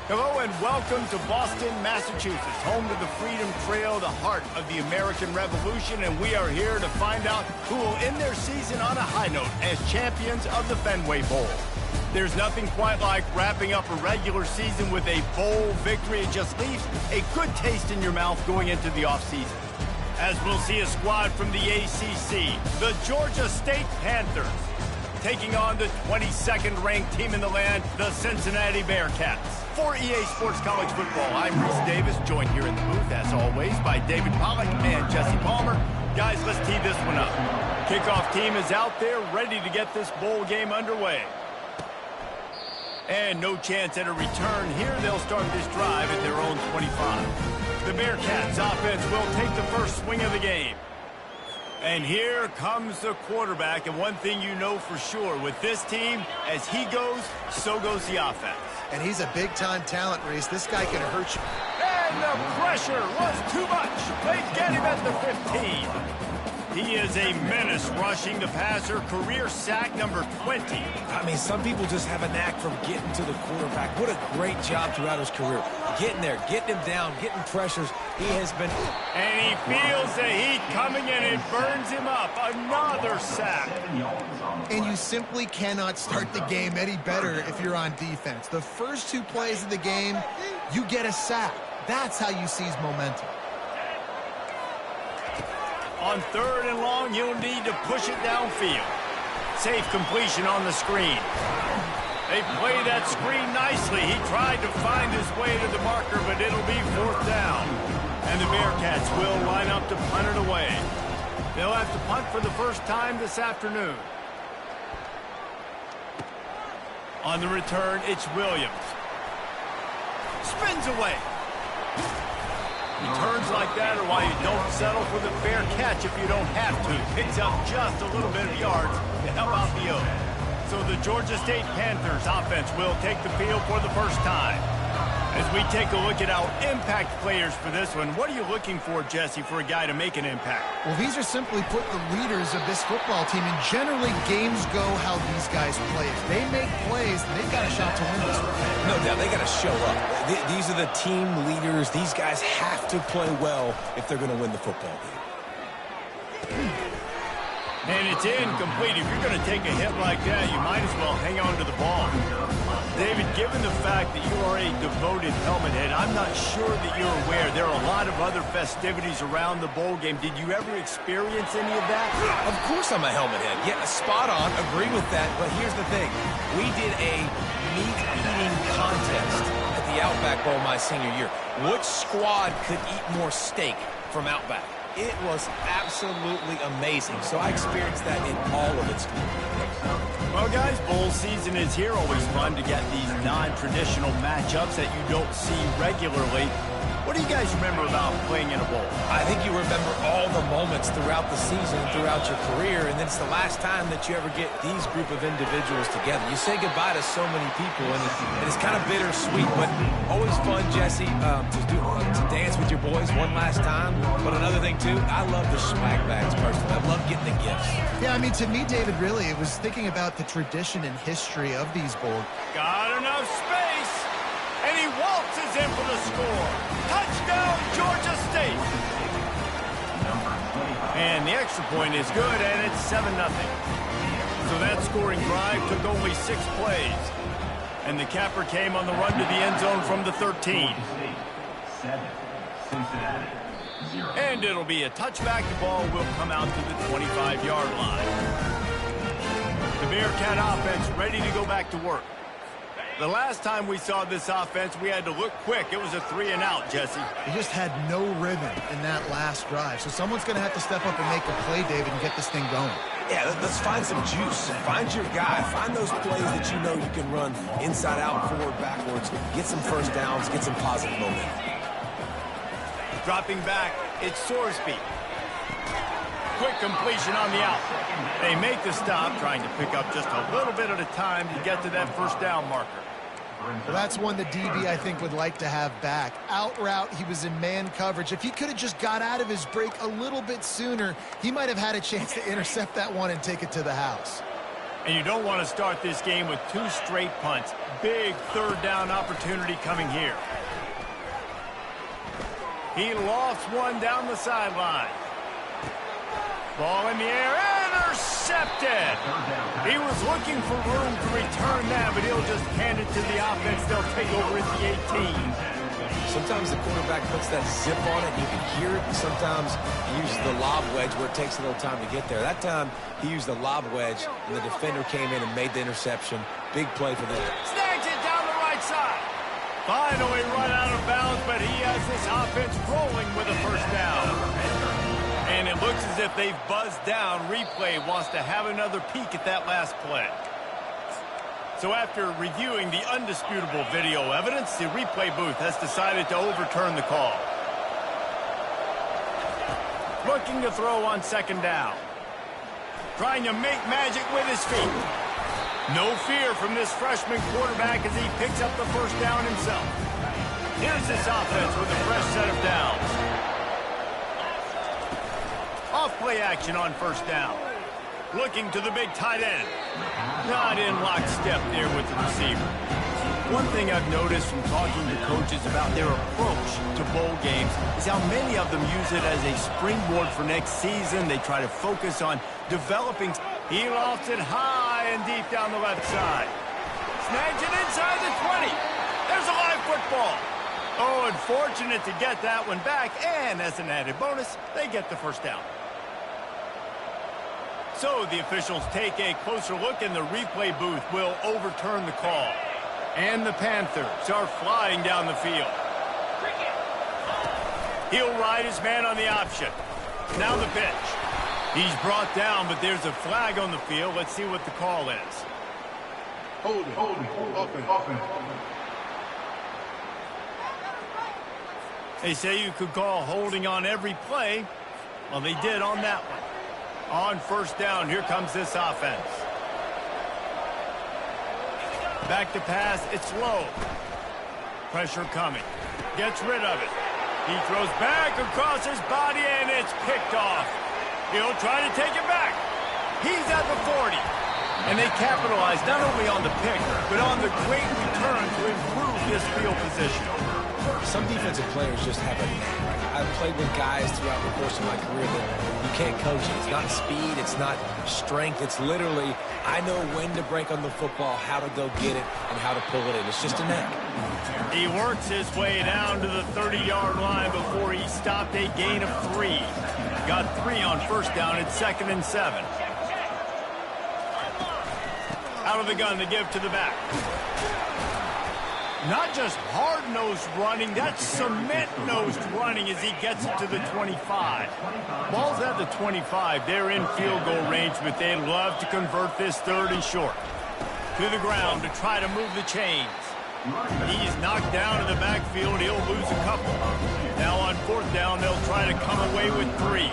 Hello and welcome to Boston, Massachusetts, home to the Freedom Trail, the heart of the American Revolution, and we are here to find out who will end their season on a high note as champions of the Fenway Bowl. There's nothing quite like wrapping up a regular season with a bowl victory. It just leaves a good taste in your mouth going into the offseason. As we'll see a squad from the ACC, the Georgia State Panthers, taking on the 22nd ranked team in the land, the Cincinnati Bearcats. For EA Sports College Football, I'm Reese Davis, joined here in the booth, as always, by David Pollack and Jesse Palmer. Guys, let's tee this one up. Kickoff team is out there, ready to get this bowl game underway. And no chance at a return here. They'll start this drive at their own 25. The Bearcats offense will take the first swing of the game. And here comes the quarterback, and one thing you know for sure, with this team, as he goes, so goes the offense. And he's a big-time talent, Reese. This guy can hurt you. And the pressure was too much. They get him at the 15. He is a menace rushing the passer, career sack number 20. I mean, some people just have a knack from getting to the quarterback. What a great job throughout his career. Getting there, getting him down, getting pressures. He has been... And he feels the heat coming in and burns him up. Another sack. And you simply cannot start the game any better if you're on defense. The first two plays of the game, you get a sack. That's how you seize momentum. On 3rd and long, you'll need to push it downfield. Safe completion on the screen. They play that screen nicely. He tried to find his way to the marker, but it'll be 4th down. And the Bearcats will line up to punt it away. They'll have to punt for the first time this afternoon. On the return, it's Williams. Spins away. He turns like that, or why you don't settle for the fair catch if you don't have to. Picks up just a little bit of yards to help out the O. So the Georgia State Panthers offense will take the field for the first time. As we take a look at our impact players for this one, what are you looking for, Jesse, for a guy to make an impact? Well, these are simply put the leaders of this football team, and generally games go how these guys play. If they make plays, they've got a shot to win this one. No doubt, they got to show up. These are the team leaders. These guys have to play well if they're going to win the football game. And it's incomplete. If you're going to take a hit like that, you might as well hang on to the ball. David, given the fact that you are a devoted helmet head, I'm not sure that you're aware there are a lot of other festivities around the bowl game. Did you ever experience any of that? Of course I'm a helmet head. Yeah, spot on. Agree with that. But here's the thing. We did a meat-eating contest at the Outback Bowl my senior year. Which squad could eat more steak from Outback? It was absolutely amazing. So I experienced that in all of its glory. Well, guys, bowl season is here. Always fun to get these non-traditional matchups that you don't see regularly. What do you guys remember about playing in a bowl? I think you remember all the moments throughout the season, throughout your career, and then it's the last time that you ever get these group of individuals together. You say goodbye to so many people, and it's kind of bittersweet, but always fun, Jesse, to dance with your boys one last time. But another thing, too, I love the swag bags personally. I love getting the gifts. Yeah, I mean, to me, David, really, it was thinking about the tradition and history of these bowls. Got enough space, and he waltzes in for the score. Touchdown, Georgia State. And the extra point is good, and it's 7-0. So that scoring drive took only 6 plays. And the capper came on the run to the end zone from the 13. And it'll be a touchback. The ball will come out to the 25-yard line. The Bearcat offense ready to go back to work. The last time we saw this offense, we had to look quick. It was a 3-and-out, Jesse. They just had no rhythm in that last drive. So someone's going to have to step up and make a play, David, and get this thing going. Yeah, let's find some juice. Find your guy. Find those plays that you know you can run inside out, forward, backwards. Get some first downs. Get some positive momentum. Dropping back, it's Sorsby. Quick completion on the out. They make the stop, trying to pick up just a little bit at a time to get to that first down marker. Well, that's one the DB, I think, would like to have back. Out route, he was in man coverage. If he could have just got out of his break a little bit sooner, he might have had a chance to intercept that one and take it to the house. And you don't want to start this game with 2 straight punts. Big third down opportunity coming here. He lofts one down the sideline. Ball in the air, intercepted. He was looking for room to return that, but he'll just hand it to the offense. They'll take over at the 18. Sometimes the quarterback puts that zip on it. You can hear it. Sometimes he uses the lob wedge where it takes a little time to get there. That time, he used the lob wedge, and the defender came in and made the interception. Big play for them. Snags it down the right side. Finally run out of bounds, but he has this offense rolling with a first down. And it looks as if they've buzzed down. Replay wants to have another peek at that last play. So after reviewing the undisputable video evidence, the replay booth has decided to overturn the call. Looking to throw on second down. Trying to make magic with his feet. No fear from this freshman quarterback as he picks up the first down himself. Here's this offense with a fresh set of downs. Off play action on first down. Looking to the big tight end. Not in lockstep there with the receiver. One thing I've noticed from talking to coaches about their approach to bowl games is how many of them use it as a springboard for next season. They try to focus on developing. He lofts it high and deep down the left side. Snags it inside the 20. There's a live football. Oh, unfortunate to get that one back. And as an added bonus, they get the first down. So the officials take a closer look, and the replay booth will overturn the call. And the Panthers are flying down the field. He'll ride his man on the option. Now the pitch. He's brought down, but there's a flag on the field. Let's see what the call is. Hold it. Offense. They say you could call holding on every play. Well, they did on that one. On first down, here comes this offense. Back to pass, it's low. Pressure coming. Gets rid of it. He throws back across his body, and it's picked off. He'll try to take it back. He's at the 40. And they capitalize not only on the pick, but on the great return to improve this field position. Some defensive players just have a knack. I've played with guys throughout the course of my career that you can't coach it. It's not speed, it's not strength. It's literally, I know when to break on the football, how to go get it, and how to pull it in. It's just a knack. He works his way down to the 30-yard line before he stopped a gain of 3. Got 3 on first down at 2nd and 7. Out of the gun to give to the back. Not just hard-nosed running, that's cement-nosed running as he gets it to the 25. Ball's at the 25. They're in field goal range, but they'd love to convert this 3rd and short. To the ground to try to move the chains. He's knocked down in the backfield. He'll lose a couple. Now on 4th down, they'll try to come away with 3.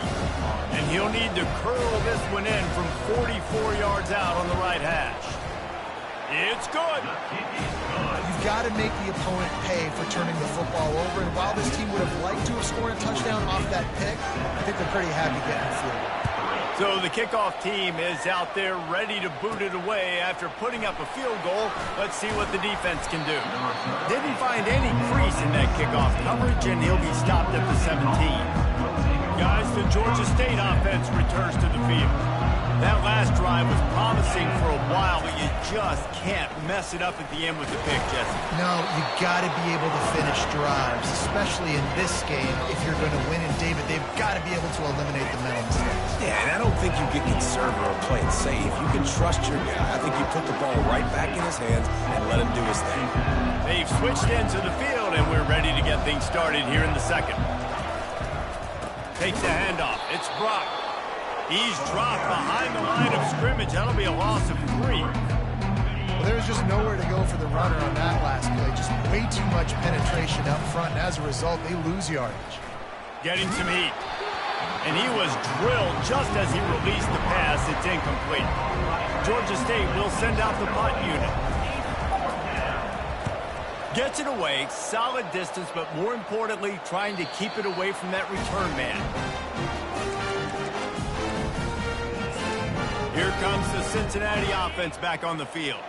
And he'll need to curl this one in from 44 yards out on the right hash. It's good. You've got to make the opponent pay for turning the football over. And while this team would have liked to have scored a touchdown off that pick, I think they're pretty happy getting the field. So the kickoff team is out there ready to boot it away after putting up a field goal. Let's see what the defense can do. Didn't find any crease in that kickoff coverage, and he'll be stopped at the 17. Guys, the Georgia State offense returns to the field. That last drive was promising for a while, but you just can't mess it up at the end with the pick, Jesse. No, you got to be able to finish drives, especially in this game. If you're going to win, and David, they've got to be able to eliminate the mental mistakes. Yeah, and I don't think you get conservative or play it safe. You can trust your guy. I think you put the ball right back in his hands and let him do his thing. They've switched into the field, and we're ready to get things started here in the 2nd. Takes the handoff. It's Brock. He's dropped behind the line of scrimmage. That'll be a loss of 3. Well, there's just nowhere to go for the runner on that last play. Just way too much penetration up front, and as a result, they lose yardage. Getting some heat. And he was drilled just as he released the pass. It's incomplete. Georgia State will send out the punt unit. Gets it away, solid distance, but more importantly, trying to keep it away from that return man. Here comes the Cincinnati offense back on the field.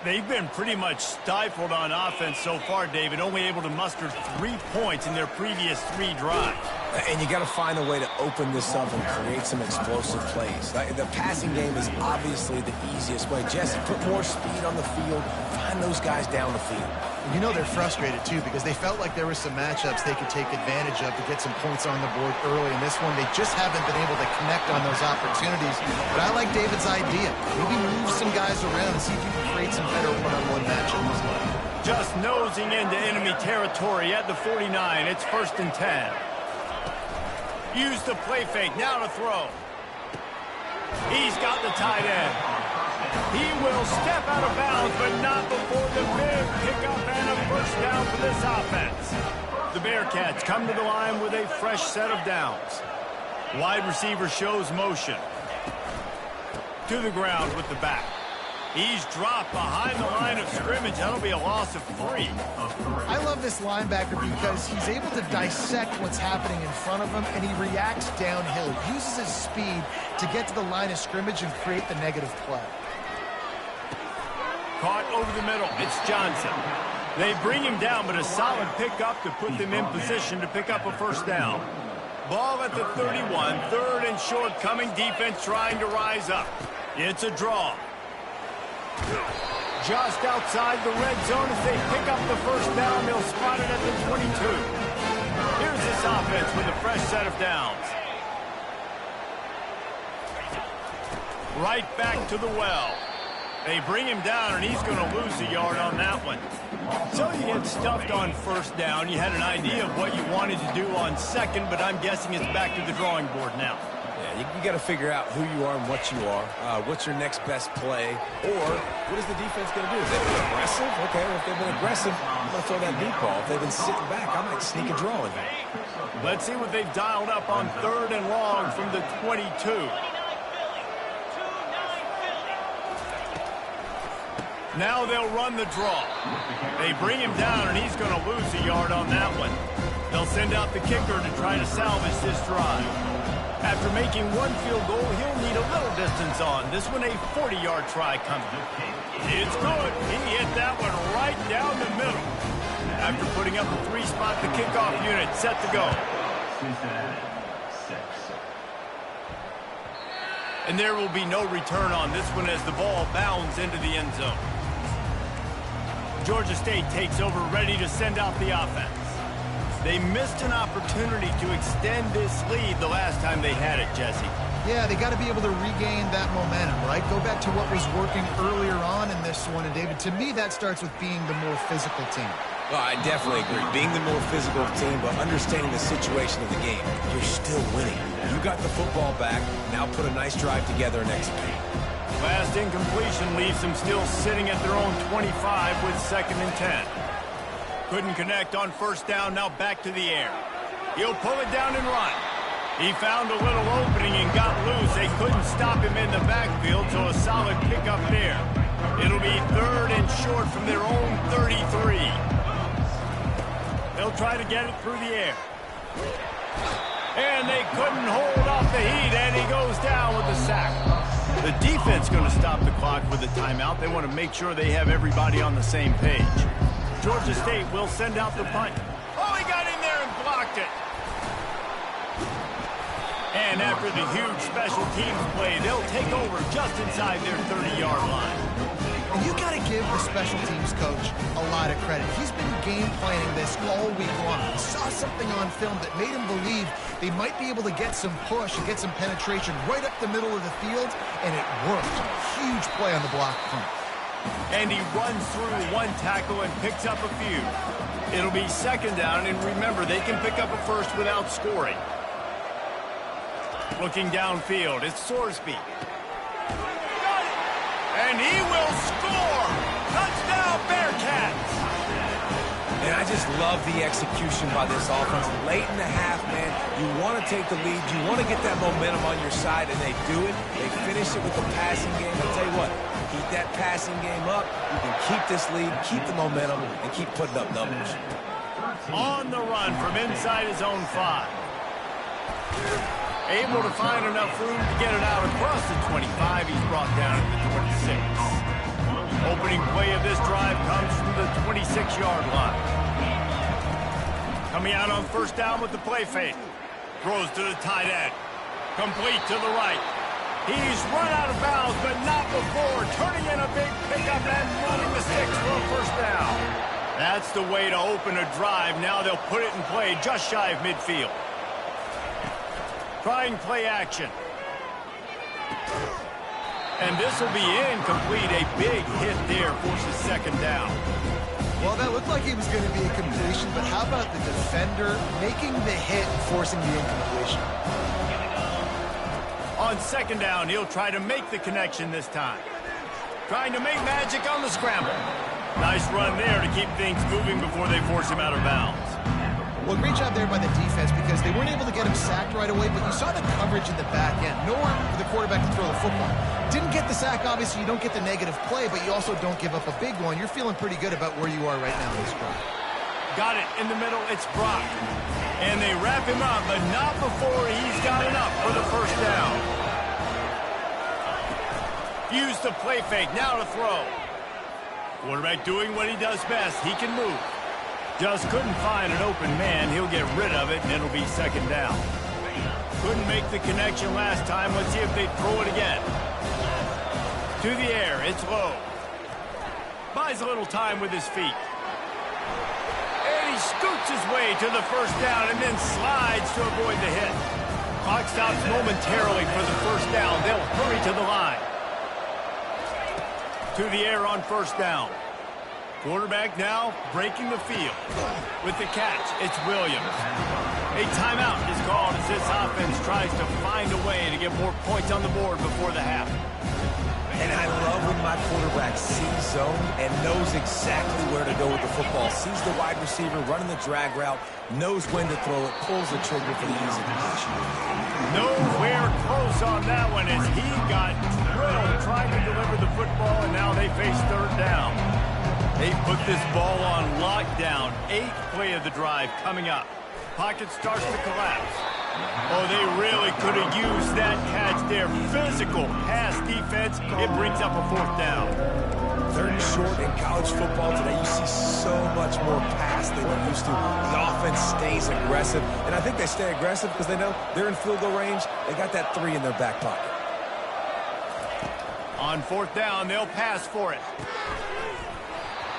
They've been pretty much stifled on offense so far, David, only able to muster 3 points in their previous 3 drives. And you got to find a way to open this up and create some explosive plays. The passing game is obviously the easiest way. Jesse, put more speed on the field. Find those guys down the field. You know they're frustrated, too, because they felt like there were some matchups they could take advantage of to get some points on the board early. In this one, they just haven't been able to connect on those opportunities. But I like David's idea. Maybe move some guys around and see if you can create some better one-on-one matchups. Just nosing into enemy territory at the 49. It's 1st and 10. Use the play fake. Now to throw. He's got the tight end. He will step out of bounds, but not before the big pickup and a first down for this offense. The Bearcats come to the line with a fresh set of downs. Wide receiver shows motion. To the ground with the back. He's dropped behind the line of scrimmage. That'll be a loss of 3. I love this linebacker because he's able to dissect what's happening in front of him, and he reacts downhill. He uses his speed to get to the line of scrimmage and create the negative play. Caught over the middle. It's Johnson. They bring him down, but a solid pickup to put them in position to pick up a first down. Ball at the 31. 3rd and short coming. Defense trying to rise up. It's a draw. Just outside the red zone as they pick up the first down. They'll spot it at the 22. Here's this offense with a fresh set of downs. Right back to the well. They bring him down, and he's going to lose a yard on that one. So you get stuffed on first down. You had an idea of what you wanted to do on second, but I'm guessing it's back to the drawing board now. Yeah, you got to figure out who you are and what you are. What's your next best play? Or what is the defense going to do? If they've been aggressive? Okay, well, if they've been aggressive, I'm going to throw that deep ball. If they've been sitting back, I might sneak a draw in there. Let's see what they've dialed up on 3rd and long from the 22. Now they'll run the draw. They bring him down, and he's going to lose a yard on that one. They'll send out the kicker to try to salvage this drive. After making 1 field goal, he'll need a little distance on. This one a 40-yard try coming. It's good. He hit that one right down the middle. After putting up a 3-spot, the kickoff unit set to go. And there will be no return on this one as the ball bounds into the end zone. Georgia State takes over, ready to send out the offense. They missed an opportunity to extend this lead the last time they had it, Jesse. Yeah, they got to be able to regain that momentum, right? Go back to what was working earlier on in this one. And, David, to me, that starts with being the more physical team. Well, I definitely agree. Being the more physical team, but understanding the situation of the game. You're still winning. You got the football back. Now put a nice drive together and execute. Last incompletion leaves them still sitting at their own 25 with 2nd and 10. Couldn't connect on first down. Now back to the air. He'll pull it down and run. He found a little opening and got loose. They couldn't stop him in the backfield, so a solid pickup there. It'll be 3rd and short from their own 33. They'll try to get it through the air. And they couldn't hold off the heat, and he goes down with the sack. The defense going to stop the clock with a timeout. They want to make sure they have everybody on the same page. Georgia State will send out the punt. Oh, he got in there and blocked it. And after the huge special teams play, they'll take over just inside their 30-yard line. And you got to give the special teams coach a lot of credit. He's been game planning this all week long. He saw something on film that made him believe they might be able to get some push and get some penetration right up the middle of the field, and it worked. Huge play on the block punt. And he runs through 1 tackle and picks up a few. It'll be 2nd down, and remember, they can pick up a first without scoring. Looking downfield, it's Sorsby. And he will score! Touchdown, Bearcats! And I just love the execution by this offense. Late in the half, man, you want to take the lead. You want to get that momentum on your side, and they do it. They finish it with the passing game. I'll tell you what, keep that passing game up. You can keep this lead, keep the momentum, and keep putting up numbers. On the run from inside his own 5. Able to find enough room to get it out across the 25. He's brought down at the 26. Opening play of this drive comes from the 26-yard line. Coming out on first down with the play fake. Throws to the tight end. Complete to the right. He's run out of bounds, but not before. Turning in a big pickup and moving the sticks for a first down. That's the way to open a drive. Now they'll put it in play just shy of midfield. Trying play action. And this will be incomplete. A big hit there forces second down. Well, that looked like it was going to be a completion, but how about the defender making the hit and forcing the incompletion? On second down, he'll try to make the connection this time. Trying to make magic on the scramble. Nice run there to keep things moving before they force him out of bounds. Well, great job there by the defense because they weren't able to get him sacked right away, but you saw the coverage in the back end. Nowhere for the quarterback to throw the football. Didn't get the sack, obviously. You don't get the negative play, but you also don't give up a big one. You're feeling pretty good about where you are right now in this drive. Got it in the middle. It's Brock. And they wrap him up, but not before he's got enough for the first down. Use the play fake. Now to throw. Quarterback doing what he does best. He can move. Just couldn't find an open man. He'll get rid of it, and it'll be second down. Couldn't make the connection last time. Let's see if they throw it again. To the air. It's low. Buys a little time with his feet. And he scoots his way to the first down and then slides to avoid the hit. Clock stops momentarily for the first down. They'll hurry to the line. To the air on first down. Quarterback now breaking the field. With the catch, it's Williams. A timeout is called as this offense tries to find a way to get more points on the board before the half. And I love when my quarterback sees zone and knows exactly where to go with the football. Sees the wide receiver running the drag route, knows when to throw it, pulls the trigger for the easy completion. Nowhere close on that one as he got drilled trying to deliver the football, and now they face third down. They put this ball on lockdown. 8th play of the drive coming up. Pocket starts to collapse. Oh, they really could have used that catch there. Physical pass defense. It brings up a fourth down. Third and short in college football today. You see so much more pass than you used to. The offense stays aggressive, and I think they stay aggressive because they know they're in field goal range. They got that 3 in their back pocket. On fourth down, they'll pass for it.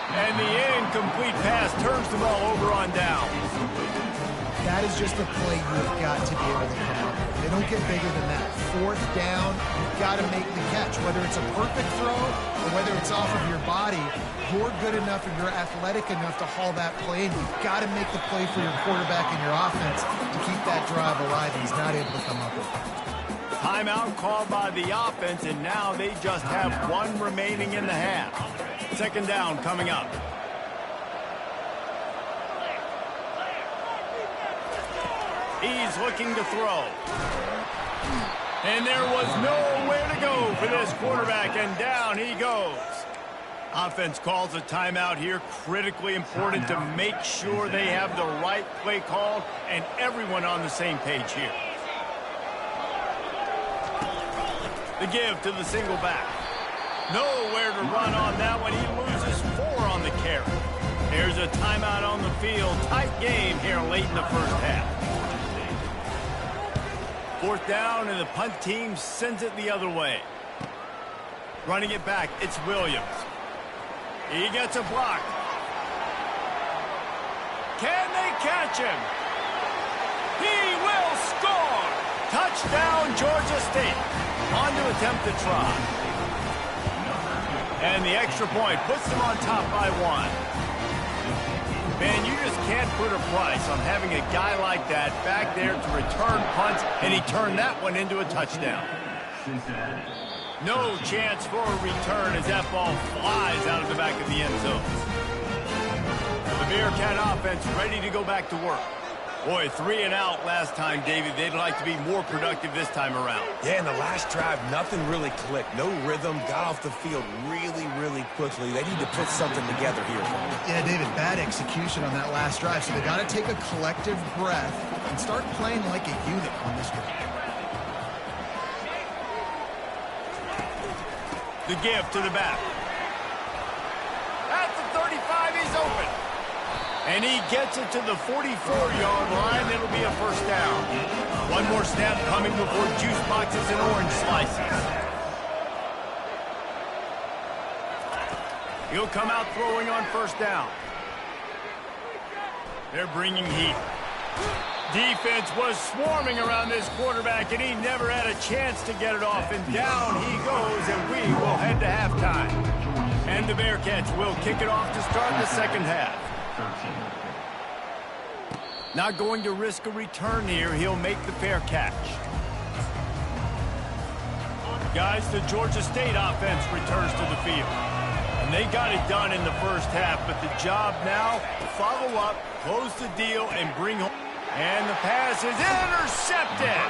And the incomplete pass turns the ball over on down. That is just a play you've got to be able to come up with. They don't get bigger than that. Fourth down, you've got to make the catch. Whether it's a perfect throw or whether it's off of your body, you're good enough and you're athletic enough to haul that play in. You've got to make the play for your quarterback and your offense to keep that drive alive, and he's not able to come up with it. Timeout called by the offense, and now they just have 1 remaining in the half. Second down coming up. He's looking to throw. And there was nowhere to go for this quarterback, and down he goes. Offense calls a timeout here. Critically important to make sure they have the right play called and everyone on the same page here. The give to the single back. Nowhere to run on that one. He loses 4 on the carry. There's a timeout on the field. Tight game here late in the first half. Fourth down, and the punt team sends it the other way. Running it back, it's Williams. He gets a block. Can they catch him? He will score! Touchdown, Georgia State. On to attempt the try. And the extra point puts them on top by 1. Man, you just can't put a price on having a guy like that back there to return punts, and he turned that one into a touchdown. No chance for a return as that ball flies out of the back of the end zone. The Bearcat offense ready to go back to work. Boy, 3 and out last time, David. They'd like to be more productive this time around. Yeah, in the last drive, nothing really clicked. No rhythm, got off the field really, really quickly. They need to put something together here. Yeah, David, bad execution on that last drive, so they got to take a collective breath and start playing like a unit on this drive. The give to the back. At the 35, he's open. And he gets it to the 44-yard line. It'll be a first down. One more snap coming before juice boxes and orange slices. He'll come out throwing on first down. They're bringing heat. Defense was swarming around this quarterback, and he never had a chance to get it off. And down he goes, and we will head to halftime. And the Bearcats will kick it off to start the second half. Not going to risk a return here. He'll make the fair catch. Guys, the Georgia State offense returns to the field. And they got it done in the first half, but the job now, follow up, close the deal, and bring home. And the pass is intercepted.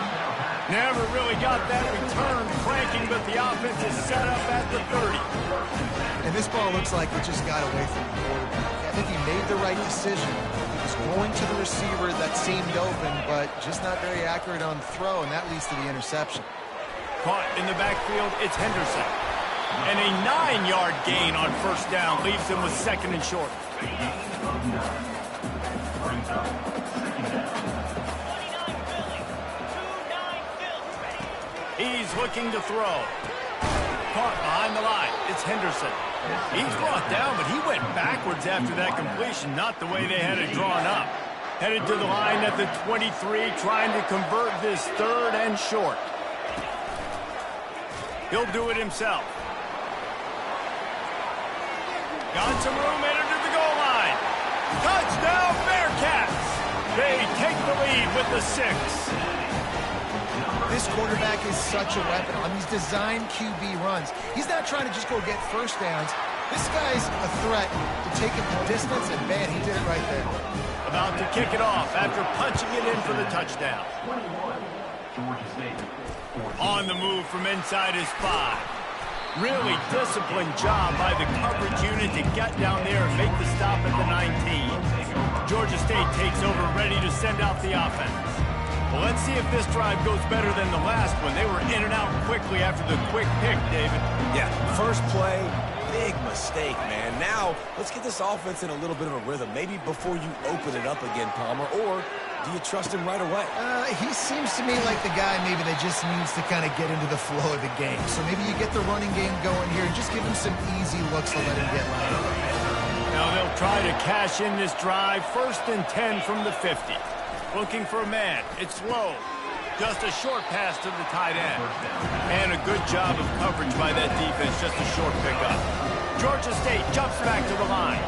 Never really got that return cranking, but the offense is set up at the 30. And this ball looks like it just got away from the quarterback. I think he made the right decision. He was going to the receiver that seemed open, but just not very accurate on the throw, and that leads to the interception. Caught in the backfield, it's Henderson. And a 9-yard gain on first down leaves him with second and short. He's looking to throw. Caught behind the line. It's Henderson. He's brought down, but he went backwards after that completion, not the way they had it drawn up. Headed to the line at the 23, trying to convert this third and short. He'll do it himself. Got some room, headed to the goal line. Touchdown, Bearcats! They take the lead with the 6. This quarterback is such a weapon on these design QB runs. He's not trying to just go get first downs. This guy's a threat to take it the distance, and man, he did it right there. About to kick it off after punching it in for the touchdown. On the move from inside his 5. Really disciplined job by the coverage unit to get down there and make the stop at the 19. Georgia State takes over, ready to send out the offense. Well, let's see if this drive goes better than the last one. They were in and out quickly after the quick pick, David. Yeah, first play, big mistake, man. Now, let's get this offense in a little bit of a rhythm. Maybe before you open it up again, Palmer, or do you trust him right away? He seems to me like the guy maybe that just needs to kind of get into the flow of the game. So maybe you get the running game going here and just give him some easy looks to let him get lined up. Now they'll try to cash in this drive. First and 10 from the 50. Looking for a man. It's low. Just a short pass to the tight end. And a good job of coverage by that defense. Just a short pickup. Georgia State jumps back to the line.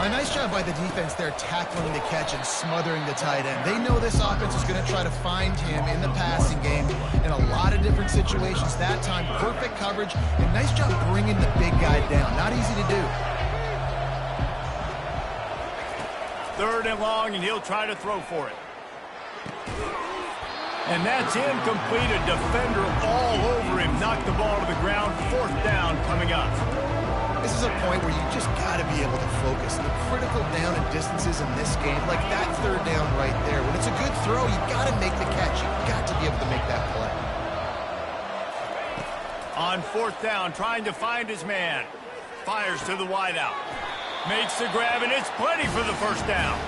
A nice job by the defense there tackling the catch and smothering the tight end. They know this offense is going to try to find him in the passing game in a lot of different situations. That time, perfect coverage and nice job bringing the big guy down. Not easy to do. Third and long, and he'll try to throw for it. And that's incomplete. A defender all over him. Knocked the ball to the ground. Fourth down coming up. This is a point where you just got to be able to focus. The critical down and distances in this game, like that third down right there. When it's a good throw, you got to make the catch. You've got to be able to make that play. On fourth down, trying to find his man. Fires to the wideout. Makes the grab, and it's plenty for the first down.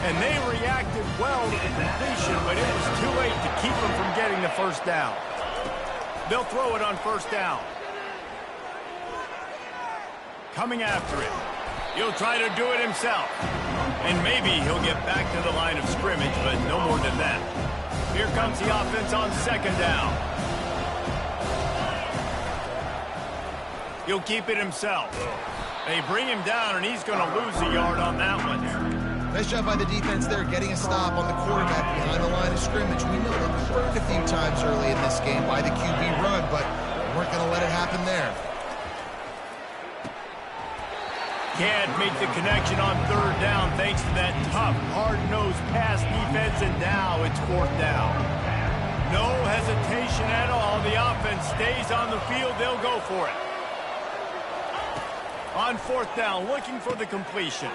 And they reacted well to the completion, but it was too late to keep them from getting the first down. They'll throw it on first down. Coming after it. He'll try to do it himself. And maybe he'll get back to the line of scrimmage, but no more than that. Here comes the offense on second down. He'll keep it himself. They bring him down, and he's going to lose a yard on that one. Nice job by the defense there, getting a stop on the quarterback behind the line of scrimmage. We know they were burned a few times early in this game by the QB run, but we weren't going to let it happen there. Can't make the connection on third down thanks to that tough, hard-nosed pass defense, and now it's fourth down. No hesitation at all. The offense stays on the field. They'll go for it. On fourth down, looking for the completion.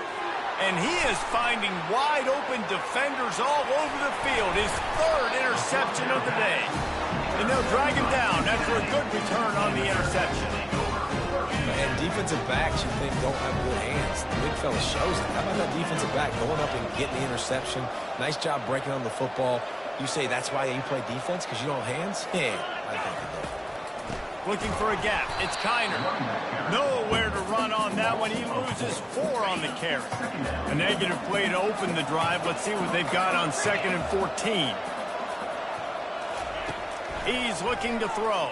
And he is finding wide-open defenders all over the field. His third interception of the day. And they'll drag him down after a good return on the interception. And defensive backs, you think, don't have good hands. The big fella shows it. How about that defensive back going up and getting the interception? Nice job breaking on the football. You say that's why you play defense, because you don't have hands? Yeah, I think you do. Looking for a gap. It's Kiner. Nowhere to run on that one. He loses 4 on the carry. A negative play to open the drive. Let's see what they've got on 2nd and 14. He's looking to throw.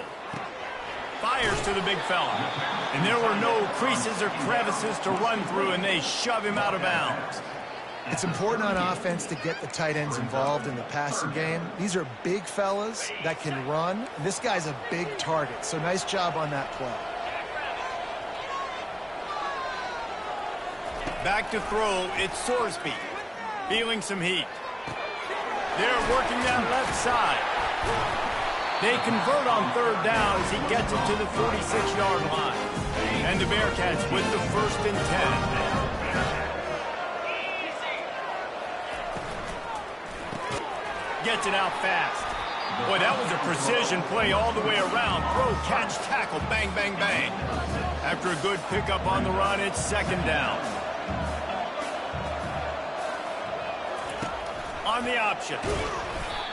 Fires to the big fella. And there were no creases or crevices to run through, and they shove him out of bounds. It's important on offense to get the tight ends involved in the passing game. These are big fellas that can run. And this guy's a big target, so nice job on that play. Back to throw, it's Sorsby. Feeling some heat. They're working that left side. They convert on 3rd down as he gets it to the 46-yard line. And the Bearcats with the 1st and 10. Gets it out fast. Boy, that was a precision play all the way around. Throw, catch, tackle, bang, bang, bang. After a good pickup on the run, it's 2nd down. On the option.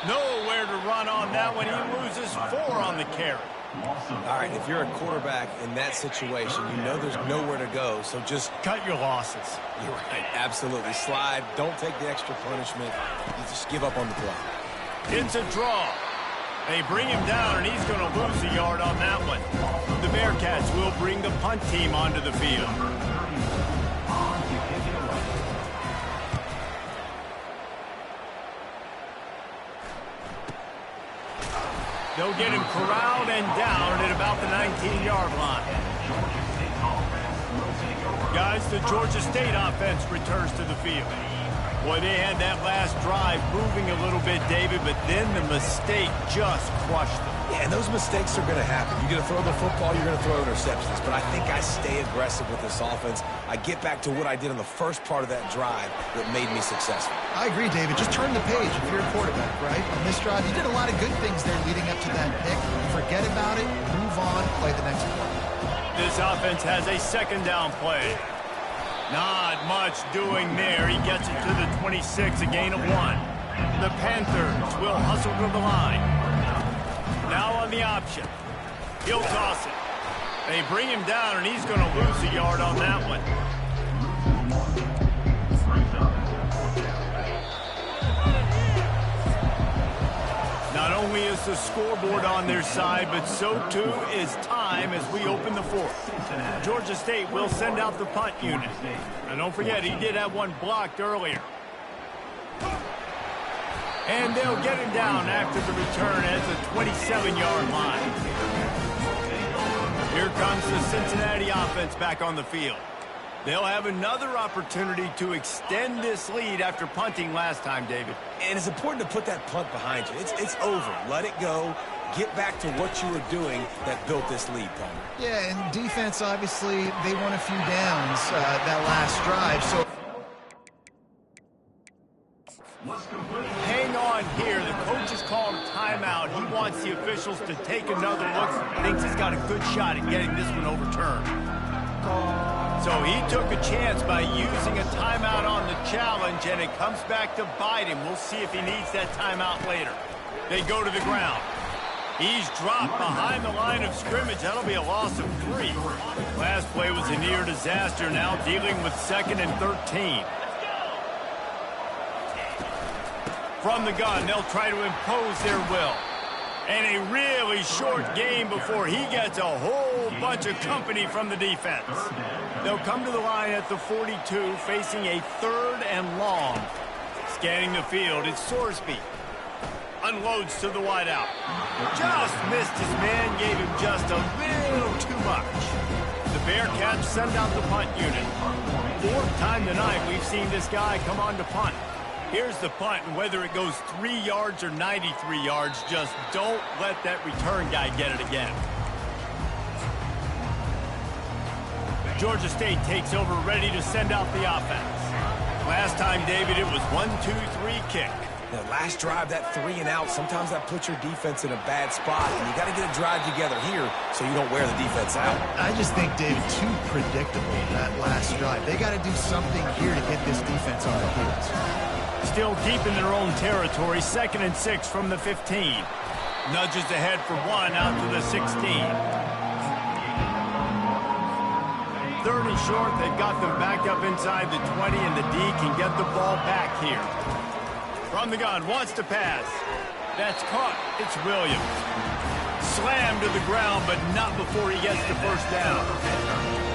Nowhere to run on that one. He loses 4 on the carry. All right, if you're a quarterback in that situation, you know there's nowhere to go, so just cut your losses. You're right, absolutely. Slide, don't take the extra punishment. You just give up on the play. It's a draw. They bring him down, and he's going to lose a yard on that one. The Bearcats will bring the punt team onto the field. They'll get him corralled and down at about the 19-yard line. Guys, the Georgia State offense returns to the field. Boy, they had that last drive moving a little bit, David, but then the mistake just crushed them. Yeah, and those mistakes are going to happen. You're going to throw the football, you're going to throw interceptions. But I think I stay aggressive with this offense. I get back to what I did in the first part of that drive that made me successful. I agree, David. Just turn the page if you're a quarterback, right? On this drive, you did a lot of good things there leading up to that pick. Forget about it, move on, play the next play. This offense has a 2nd down play. Not much doing there. He gets it to the 26, a gain of 1. The Panthers will hustle to the line. Now on the option. He'll toss it. They bring him down, and he's going to lose a yard on that one. Not only is the scoreboard on their side, but so too is time as we open the 4th. Georgia State will send out the punt unit. And don't forget, he did have one blocked earlier. And they'll get him down after the return at the 27-yard line. Here comes the Cincinnati offense back on the field. They'll have another opportunity to extend this lead after punting last time, David. And it's important to put that punt behind you. It's over. Let it go. Get back to what you were doing that built this lead, Palmer. Yeah, and defense, obviously, they won a few downs that last drive. So hang on here. The coach has called a timeout. He wants the officials to take another look. Thinks he's got a good shot at getting this one overturned. So he took a chance by using a timeout on the challenge, and it comes back to bite him. We'll see if he needs that timeout later. They go to the ground. He's dropped behind the line of scrimmage. That'll be a loss of 3. Last play was a near disaster. Now dealing with 2nd and 13. From the gun, they'll try to impose their will. And a really short game before he gets a whole bunch of company from the defense. They'll come to the line at the 42, facing a 3rd and long. Scanning the field, it's Sorsby. Unloads to the wideout. Just missed his man, gave him just a little too much. The Bearcats send out the punt unit. 4th time tonight we've seen this guy come on to punt. Here's the punt, and whether it goes 3 yards or 93 yards, just don't let that return guy get it again. Georgia State takes over, ready to send out the offense. Last time, David, it was 1-2-3 kick. The last drive, that 3 and out, sometimes that puts your defense in a bad spot, and you got to get a drive together here so you don't wear the defense out. I just think, David, too predictable, that last drive. They got to do something here to get this defense on their heels. Still deep in their own territory, 2nd and 6 from the 15. Nudges ahead for 1 out to the 16. 3rd and short, they've got them back up inside the 20, and the D can get the ball back here. From the gun, wants to pass. That's caught. It's Williams. Slammed to the ground, but not before he gets the first down.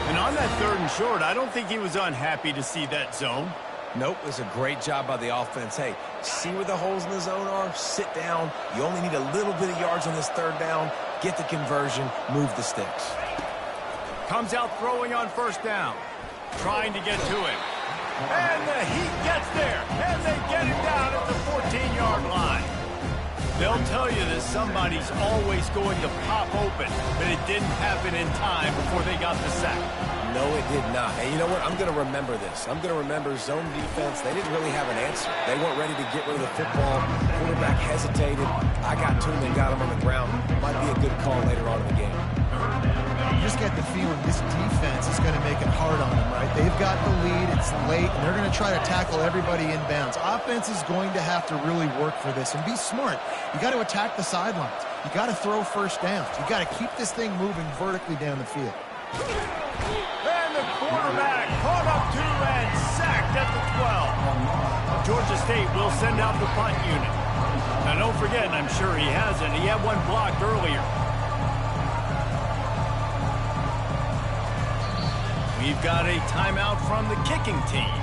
And on that 3rd and short, I don't think he was unhappy to see that zone. Nope, it was a great job by the offense. Hey, see where the holes in the zone are? Sit down. You only need a little bit of yards on this 3rd down. Get the conversion. Move the sticks. Comes out throwing on 1st down. Trying to get to him. And the Heat gets there. And they get him down at the 14-yard line. They'll tell you that somebody's always going to pop open, but it didn't happen in time before they got the sack. No, it did not. Hey, you know what? I'm going to remember this. I'm going to remember zone defense. They didn't really have an answer. They weren't ready to get rid of the football. Quarterback hesitated. I got to him and got him on the ground. Might be a good call later on in the game. You just get the feeling this defense is going to make it hard on them, right? They've got the lead. It's late, and they're going to try to tackle everybody inbounds. Offense is going to have to really work for this and be smart. You got to attack the sidelines. You got to throw 1st downs. You got to keep this thing moving vertically down the field. And the quarterback caught up to and sacked at the 12. Georgia State will send out the punt unit. Now don't forget, and I'm sure he hasn't, he had one blocked earlier. We've got a timeout from the kicking team.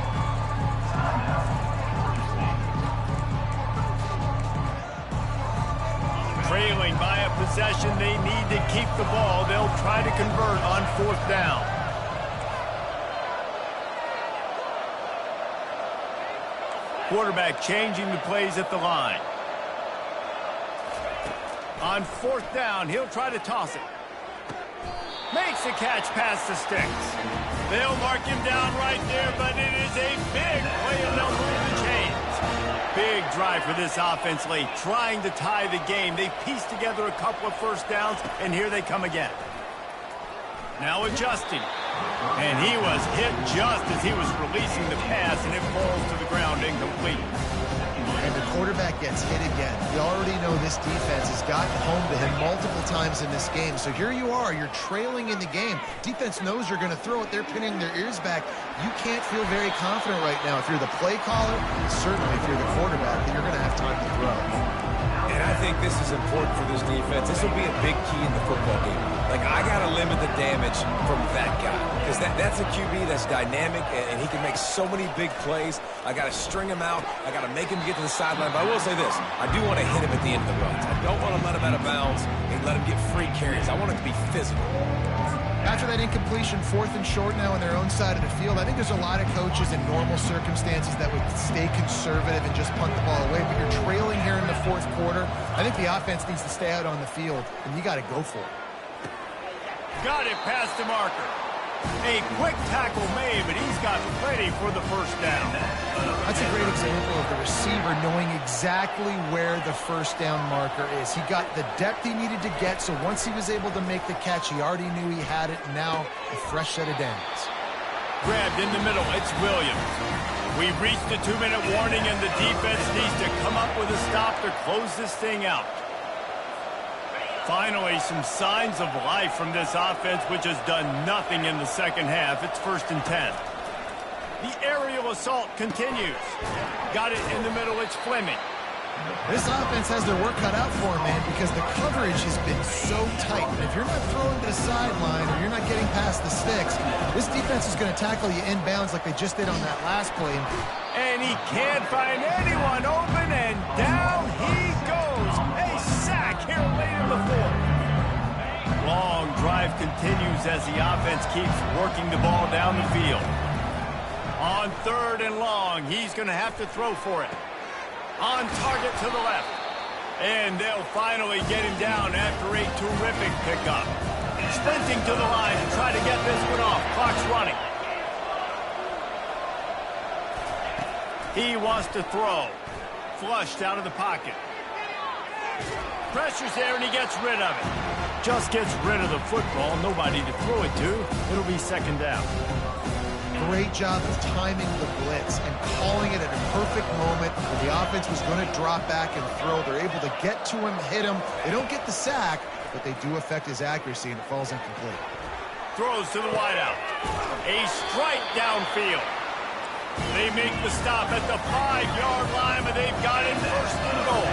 Trailing by a possession, they need to keep the ball. They'll try to convert on 4th down. Quarterback changing the plays at the line. On 4th down, he'll try to toss it. Makes the catch past the sticks. They'll mark him down right there, but it is a big play, and they'll move the chains. Big drive for this offense late, trying to tie the game. They pieced together a couple of 1st downs, and here they come again. Now adjusting. And he was hit just as he was releasing the pass, and it falls to the ground incomplete. And the quarterback gets hit again. You already know this defense has gotten home to him multiple times in this game. So here you are. You're trailing in the game. Defense knows you're going to throw it. They're pinning their ears back. You can't feel very confident right now. If you're the play caller, certainly if you're the quarterback, that you're going to have time to throw. And I think this is important for this defense. This will be a big key in the football game. Like, I got to limit the damage from that guy. Because that's a QB that's dynamic, and he can make so many big plays. I got to string him out. I got to make him get to the sideline. But I will say this. I do want to hit him at the end of the runs. I don't want to let him out of bounds and let him get free carries. I want it to be physical. After that incompletion, 4th and short now on their own side of the field, I think there's a lot of coaches in normal circumstances that would stay conservative and just punt the ball away. But you're trailing here in the 4th quarter. I think the offense needs to stay out on the field, and you got to go for it. Got it past the marker. A quick tackle made, but he's got plenty for the 1st down. That's a great example of the receiver knowing exactly where the 1st down marker is. He got the depth he needed to get, so once he was able to make the catch, he already knew he had it, and now a fresh set of downs. Grabbed in the middle, it's Williams. We've reached the 2-minute warning, and the defense needs to come up with a stop to close this thing out. Finally, some signs of life from this offense, which has done nothing in the 2nd half. It's 1st and 10. The aerial assault continues. Got it in the middle, it's Fleming. This offense has their work cut out for them, man, because the coverage has been so tight. And if you're not throwing to the sideline or you're not getting past the sticks, this defense is going to tackle you inbounds like they just did on that last play. And he can't find anyone open, and down he goes. A sack here late in the 4th. Long drive continues as the offense keeps working the ball down the field. On 3rd and long, he's going to have to throw for it. On target to the left. And they'll finally get him down after a terrific pickup. Sprinting to the line to try to get this one off. Clock's running. He wants to throw. flushed out of the pocket. Pressure's there, and he gets rid of it. Just gets rid of the football. Nobody to throw it to. It'll be second down. Great job of timing the blitz and calling it at a perfect moment when the offense was going to drop back and throw. They're able to get to him, hit him. They don't get the sack, but they do affect his accuracy, and it falls incomplete. Throws to the wideout. A strike downfield. They make the stop at the 5-yard line, but they've got it first and goal.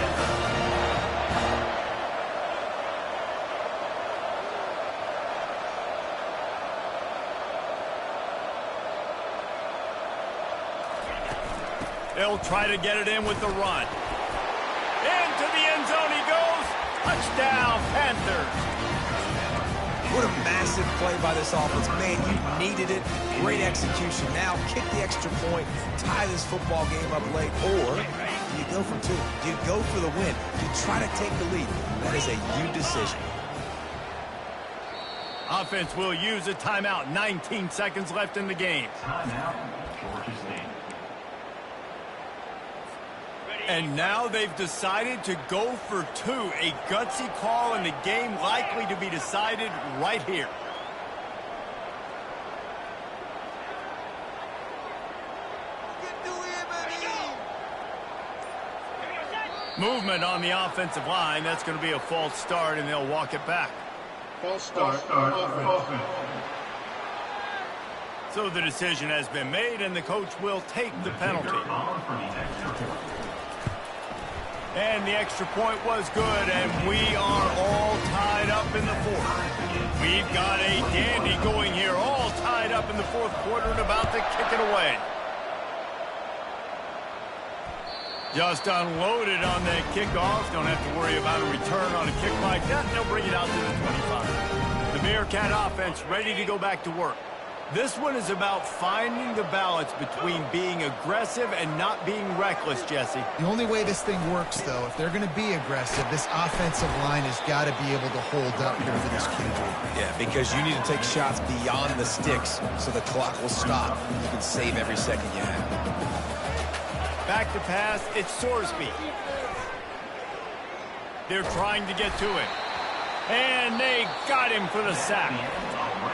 They'll try to get it in with the run. Into the end zone he goes. Touchdown, Panthers. What a massive play by this offense. Man, you needed it. Great execution. Now kick the extra point, tie this football game up late, or do you go for two? Do you go for the win? Do you try to take the lead? That is a you decision. Offense will use a timeout. 19 seconds left in the game. And now they've decided to go for two. A gutsy call, and the game likely to be decided right here. Movement on the offensive line. That's going to be a false start, and they'll walk it back. False start. Offense. So the decision has been made, and the coach will take the penalty. And the extra point was good, and we are all tied up in the fourth. We've got a dandy going here, all tied up in the fourth quarter and about to kick it away. Just unloaded on that kickoff. Don't have to worry about a return on a kick like that. They'll bring it out to the 25. The Bearcat offense ready to go back to work. This one is about finding the balance between being aggressive and not being reckless, Jesse. The only way this thing works, though, if they're going to be aggressive, this offensive line has got to be able to hold up here for this QB. Yeah, because you need to take shots beyond the sticks so the clock will stop. You can save every second you have. Back to pass, it's Sorsby. They're trying to get to him. And they got him for the sack.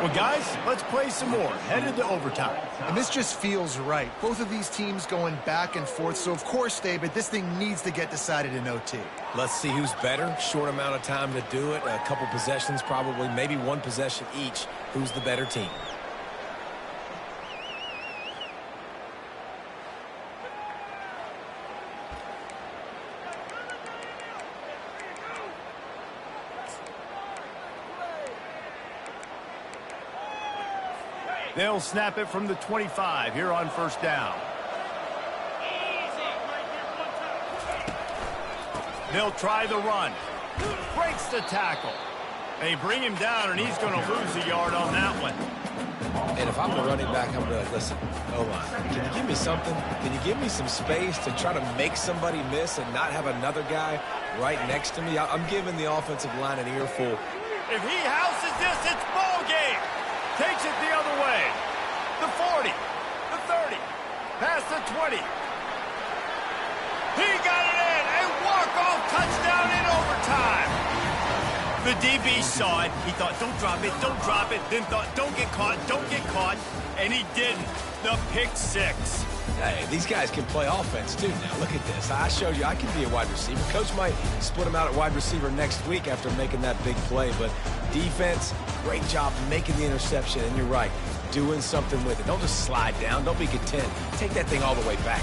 Well, guys, let's play some more. Headed to overtime. And this just feels right. Both of these teams going back and forth. So, of course, David, this thing needs to get decided in OT. Let's see who's better. Short amount of time to do it. A couple possessions probably, maybe one possession each. Who's the better team? They'll snap it from the 25 here on first down. They'll try the run. Breaks the tackle. They bring him down, and he's going to lose a yard on that one. And if I'm the running back, I'm going to listen. O-line, can you give me something? Can you give me some space to try to make somebody miss and not have another guy right next to me? I'm giving the offensive line an earful. If he houses this, it's ball game. Takes it the other way. The 40, the 30, past the 20. He got it in. A walk-off touchdown in overtime. The DB saw it. He thought, don't drop it, don't drop it. Then thought, don't get caught, don't get caught. And he didn't. The pick six. Hey, these guys can play offense, too. Now, look at this. I showed you I can be a wide receiver. Coach might split him out at wide receiver next week after making that big play. But defense, great job making the interception. And you're right, doing something with it. Don't just slide down. Don't be content. Take that thing all the way back.